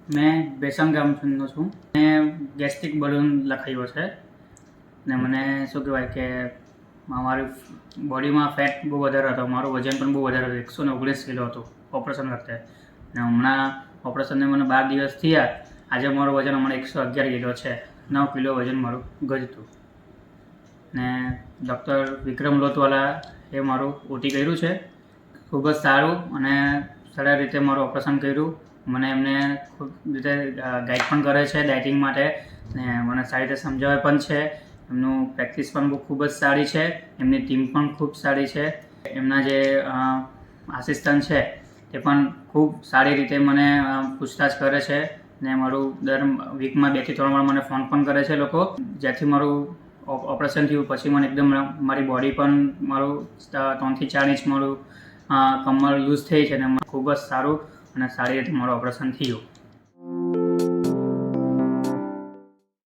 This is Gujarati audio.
मैं બેસણ ગામનો છું. મેં ગેસ્ટ્રિક બલૂન લખાવ્યો છે ને મને શું કહેવાય કે મારી બોડીમાં ફેટ બહુ વધારે હતો, મારું વજન પણ બહુ વધારે હતું, 119 કિલો હતું ઓપરેશન વખતે. ને હમણાં ઓપરેશનને મને 12 દિવસ થયા. આજે મારું વજન હમણાં 111 કિલો છે. 9 કિલો વજન મારું ઘટ્યું. ને ડૉક્ટર વિક્રમ લોથવાલા એ મારું ઓટી કર્યું છે. ખૂબ જ સારું અને સરળ રીતે મારું ઓપરેશન કર્યું. મને એમને ખૂબ રીતે ગાઈડ પણ કરે છે ડાયટિંગ માટે ને મને સારી રીતે સમજાવે પણ છે. એમનું પ્રેક્ટિસ પણ ખૂબ જ સારી છે. એમની ટીમ પણ ખૂબ સારી છે. એમના જે આસિસ્ટન્ટ છે તે પણ ખૂબ સારી રીતે મને પૂછતાછ કરે છે ને મારું દર વીકમાં 2 થી 3 વાર મને ફોન પણ કરે છે લોકો. જ્યાંથી મારું ઓપરેશન થયું પછી મને એકદમ મારી બોડી પણ મારું 3 થી 4 ઇંચ મારું કમર લૂઝ થઈ છે અને ખૂબ જ સારું અને સારી રીતે મારું ઓપરેશન થયું.